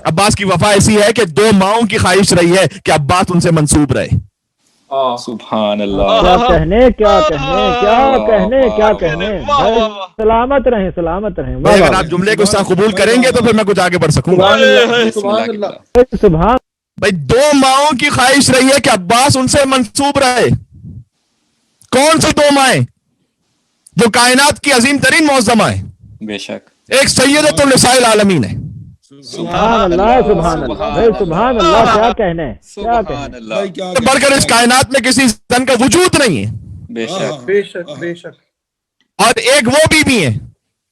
عباس کی وفا ایسی ہے کہ دو ماؤں کی خواہش رہی ہے کہ عباس ان سے منسوب رہے. سبحان اللہ. کیا کہنے کیا کہنے کیا کہنے کیا کہنے. سلامت رہیں سلامت رہیں. اگر آپ جملے کو اس طرح قبول کریں گے تو پھر میں کچھ آگے بڑھ سکوں گا. سبحان. بھائی دو ماؤں کی خواہش رہی ہے کہ عباس ان سے منسوب رہے. کون سی دو مائیں؟ جو کائنات کی عظیم ترین معظمہ ہے. بے شک. ایک سیدۃ النساء العالمین ہے. سبحان اللہ سبحان اللہ سبحان اللہ. کیا کہنے کیا کہنے. بڑھ کر اس کائنات میں کسی زن کا وجود نہیں ہے. بے شک بے شک بے شک. اور ایک وہ بھی ہیں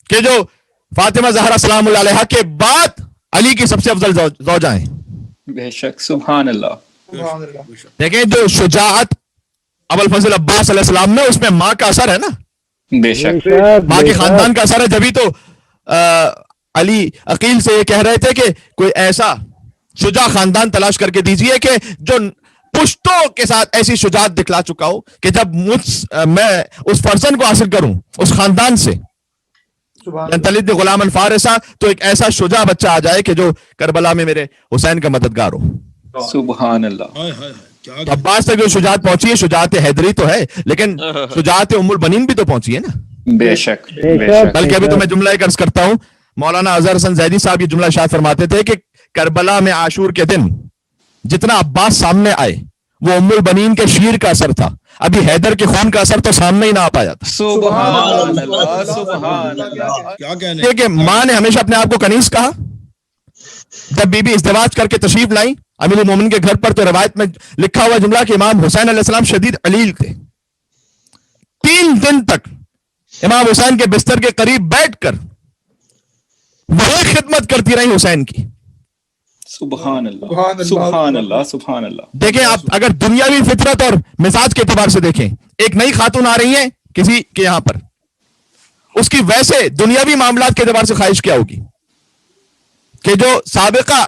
کہ جو فاطمہ زہرا سلام اللہ علیہا کے بعد علی کی سب سے افضل زوجہ ہیں. بے شک. سبحان اللہ. سبحان اللہ. دیکھیں جو شجاعت ابو الفضل عباس علیہ السلام میں، اس میں ماں کا اثر ہے نا. بے شک. ماں کے خاندان کا اثر ہے. جبھی تو علی عقیل سے یہ کہہ رہے تھے کہ کوئی ایسا شجاع خاندان تلاش کر کے دیجئے کہ جو پشتوں کے ساتھ ایسی شجاعت دکھلا چکا ہو کہ جب میں اس فرزند کو حاصل کروں اس خاندان سے تلد غلام الفارسہ، تو ایک ایسا شجاع بچہ آ جائے کہ جو کربلا میں میرے حسین کا مددگار ہو. سبحان اللہ. عباس تک جو شجاعت پہنچی ہے، شجاعت حیدری تو ہے، لیکن شجاعت ام البنین بھی تو پہنچی ہے نا. بے شک. بے شک. بلکہ ابھی تو میں جملہ ایک عرض کرتا ہوں. مولانا اظہر حسن زیدی صاحب یہ جملہ ارشاد فرماتے تھے کہ کربلا میں عاشور کے دن جتنا عباس سامنے آئے وہ ام البنین کے شیر کا اثر تھا. ابھی حیدر کے خون کا اثر تو سامنے ہی نہ آ پایا تھا. سبحان اللہ. سبحان اللہ. کیا کہنے. کہ ماں نے ہمیشہ اپنے آپ کو کنیز کہا. جب بی بی ازدواج کر کے تشریف لائیں امیر المومنین کے گھر پر، تو روایت میں لکھا ہوا جملہ کہ امام حسین علیہ السلام شدید علیل تھے. 3 دن تک امام حسین کے بستر کے قریب بیٹھ کر وہی خدمت کرتی رہی حسین کی. سبحان اللہ. سبحان اللہ. سبحان اللہ. دیکھیں آپ اگر دنیاوی فطرت اور مزاج کے اعتبار سے دیکھیں، ایک نئی خاتون آ رہی ہے کسی کے یہاں پر، اس کی ویسے دنیاوی معاملات کے اعتبار سے خواہش کیا ہوگی کہ جو سابقہ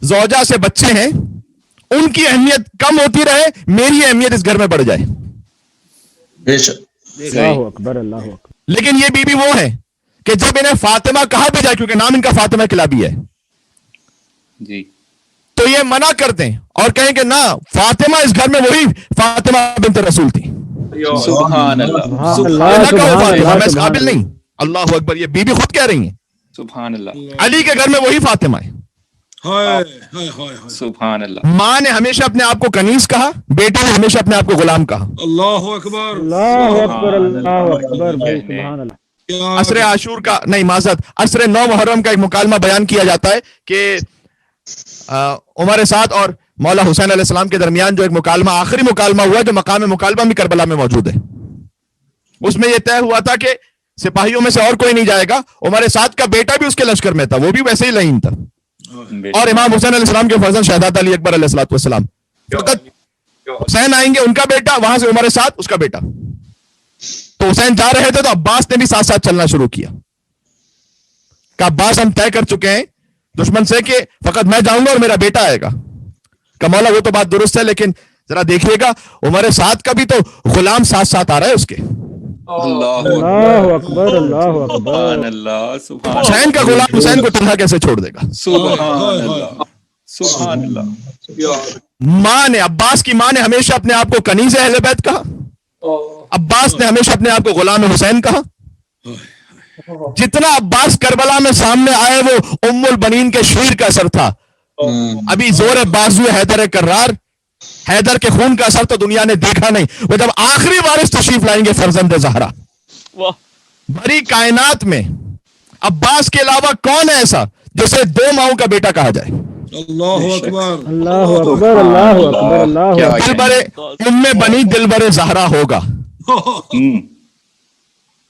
زوجہ سے بچے ہیں ان کی اہمیت کم ہوتی رہے، میری اہمیت اس گھر میں بڑھ جائے. بے شک. اللہ اکبر اللہ اکبر. لیکن یہ بی بی وہ ہیں کہ جب انہیں فاطمہ کہا بھی جائے، کیونکہ نام ان کا فاطمہ کلابی ہے، جی، تو یہ منع کر دیں اور کہیں کہ نہ، فاطمہ اس گھر میں وہی فاطمہ بنت رسول تھی. سبحان اللہ. نہ کہو فاطمہ، میں اس قابل نہیں. اللہ اکبر. یہ بی بی خود کہہ رہی ہیں سبحان اللہ. علی کے گھر میں وہی فاطمہ ہے. سبحان اللہ. ماں نے ہمیشہ اپنے آپ کو کنیز کہا، بیٹے نے ہمیشہ اپنے آپ کو غلام کہا. اللہ اکبر. اللہ اکبر اللہ اکبر. بھائی سبحان اللہ. عصر عاشور کا نہیں، معذرت، عصر 9 محرم کا ایک مکالمہ بیان کیا جاتا ہے کہ عمر سعد اور مولا حسین علیہ السلام کے درمیان جو ایک مکالمہ، آخری مکالمہ ہوا، جو مقام مکالمہ بھی کربلا میں موجود ہے. اس میں یہ طے ہوا تھا کہ سپاہیوں میں سے اور کوئی نہیں جائے گا. عمر سعد کا بیٹا بھی اس کے لشکر میں تھا، وہ بھی ویسے ہی لعین تھا. اور امام حسین علیہ السلام کے فرزند شہزادہ علی اکبر علیہ السلام، فقط حسین آئیں گے، ان کا بیٹا، وہاں سے عمر سعد اس کا بیٹا. تو حسین جا رہے تھے تو عباس نے بھی ساتھ ساتھ چلنا شروع کیا. کہ عباس ہم طے کر چکے ہیں دشمن سے کہ فقط میں جاؤں گا اور میرا بیٹا آئے گا. کہ مولا وہ تو بات درست ہے، لیکن ذرا دیکھیے گا عمر سعد کا بھی تو غلام ساتھ ساتھ آ رہا ہے اس کے. اللہ اکبر اللہ اکبر. حسین کا غلام حسین کو تنہا کیسے چھوڑ دے گا. سبحان اللہ. سبحان اللہ. ماں نے، عباس کی ماں نے ہمیشہ اپنے آپ کو کنیز اہل بیت کہا. عباس نے ہمیشہ اپنے آپ کو غلام حسین کہا. جتنا عباس کربلا میں سامنے آئے وہ ام البنین کے شیر کا اثر تھا. ابھی زور بازو حیدر کرار، حیدر کے خون کا اثر تو دنیا نے دیکھا نہیں. وہ جب آخری وارث تشریف لائیں گے فرزند زہرا، بھری کائنات میں عباس کے علاوہ کون ہے ایسا جسے 2 ماؤں کا بیٹا کہا جائے. اللہ اکبر اللہ اکبر اللہ اکبر اللہ اکبر. دل برے ام بنی دل برے زہرا ہوگا.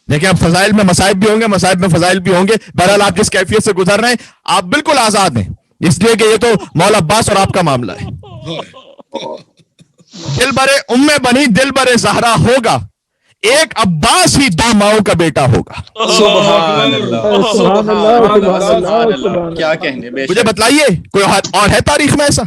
دیکھیں اب فضائل میں مصائب بھی ہوں گے، مصائب میں فضائل بھی ہوں گے. بہرحال آپ جس کیفیت سے گزر رہے ہیں آپ بالکل آزاد ہیں، اس لیے کہ یہ تو مولا عباس اور آپ کا معاملہ ہے. دل برے ام بنی دل برے زہرا ہوگا، ایک عباس ہی 2 ماؤں کا بیٹا ہوگا. سبحان اللہ. سبحان اللہ. کیا کہنے. مجھے بتلائیے کوئی اور ہے تاریخ میں ایسا؟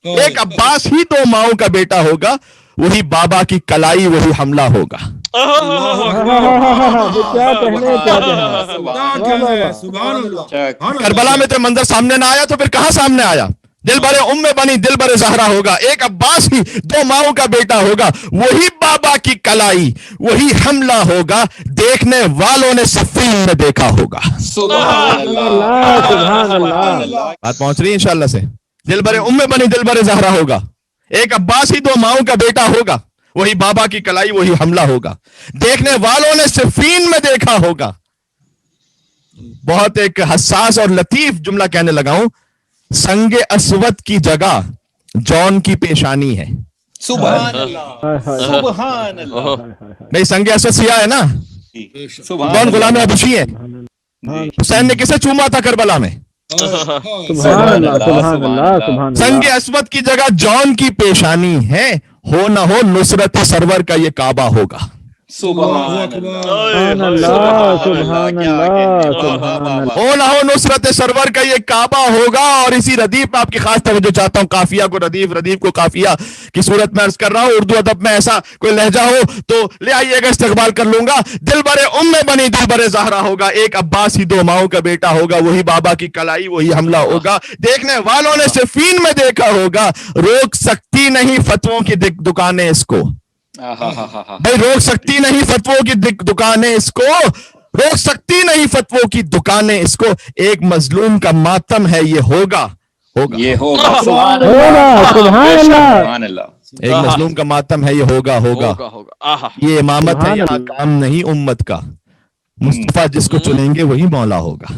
ایک عباس ہی 2 ماؤں کا بیٹا ہوگا، وہی بابا کی کلائی، وہی حملہ ہوگا. اللہ کیا کہنے کیا کہنے سبحان اللہ کربلا میں تو منظر سامنے نہ آیا تو پھر کہاں سامنے آیا؟ دل برے ام بنی دل برے زہرا ہوگا، ایک عباس ہی دو ماؤں کا بیٹا ہوگا، وہی بابا کی کلائی وہی حملہ ہوگا، دیکھنے والوں نے صفین میں دیکھا ہوگا۔ سبحان اللہ سبحان اللہ۔ بات پہنچ رہی ہے انشاءاللہ سے؟ دل برے ام بنی دل برے زہرا ہوگا، ایک عباس ہی دو ماؤں کا بیٹا ہوگا، وہی بابا کی کلائی وہی حملہ ہوگا، دیکھنے والوں نے صفین میں دیکھا ہوگا۔ بہت ایک حساس اور لطیف جملہ کہنے لگا ہوں، سنگ اسود کی جگہ جون کی پیشانی ہے۔ سبحان اللہ سبحان اللہ بھئی سنگ اسود سیاہ ہے نا، سبحان کون غلام اللہ حبشی ہے؟ حسین نے کسے چوما تھا کربلا میں؟ سبحان اللہ سبحان اللہ سبحان سنگ اللہ۔ اسود کی جگہ جون کی پیشانی ہے، ہو نہ ہو نصرت سرور کا یہ کعبہ ہوگا۔ سبحان سبحان اللہ اللہ سبحان اللہ سبحان اللہ۔ ہو نہ ہو نصرت سرور کا یہ کعبہ ہوگا۔ اور اسی ردیف میں آپ کی خاص توجہ چاہتا ہوں، قافیہ کو ردیف، ردیف کو قافیہ کی صورت میں عرض کر رہا ہوں۔ اردو ادب میں ایسا کوئی لہجہ ہو تو لے آئیے گا، استقبال کر لوں گا۔ دل برے ام بنی دل برے زہرا ہوگا، ایک عباس ہی دو ماؤں کا بیٹا ہوگا، وہی بابا کی کلائی وہی حملہ ہوگا، دیکھنے والوں نے صفین میں دیکھا ہوگا۔ روک سکتی نہیں فتووں کی دکانیں اس کو، بھائی روک سکتی نہیں فتووں کی دکانیں اس کو، روک سکتی نہیں فتووں کی دکانیں اس کو، ایک مظلوم کا ماتم ہے یہ ہوگا ہوگا، یہ ہوگا سبحان ہوگا سبحان اللہ۔ سبحان اللہ ایک مظلوم کا ماتم ہے یہ ہوگا ہوگا۔ یہ امامت ہے یہاں کام نہیں امت کا، مصطفیٰ جس کو چنیں گے وہی مولا ہوگا۔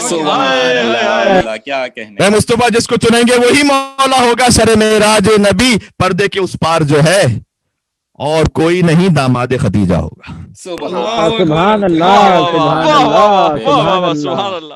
سبحان اللہ کیا کہنے اے مصطفیٰ جس کو چنیں گے وہی مولا ہوگا۔ سر معراج نبی پردے کے اس پار جو ہے اور کوئی نہیں داماد خدیجہ ہوگا۔ سبحان سبحان اللہ سبحان اللہ سبحان اللہ۔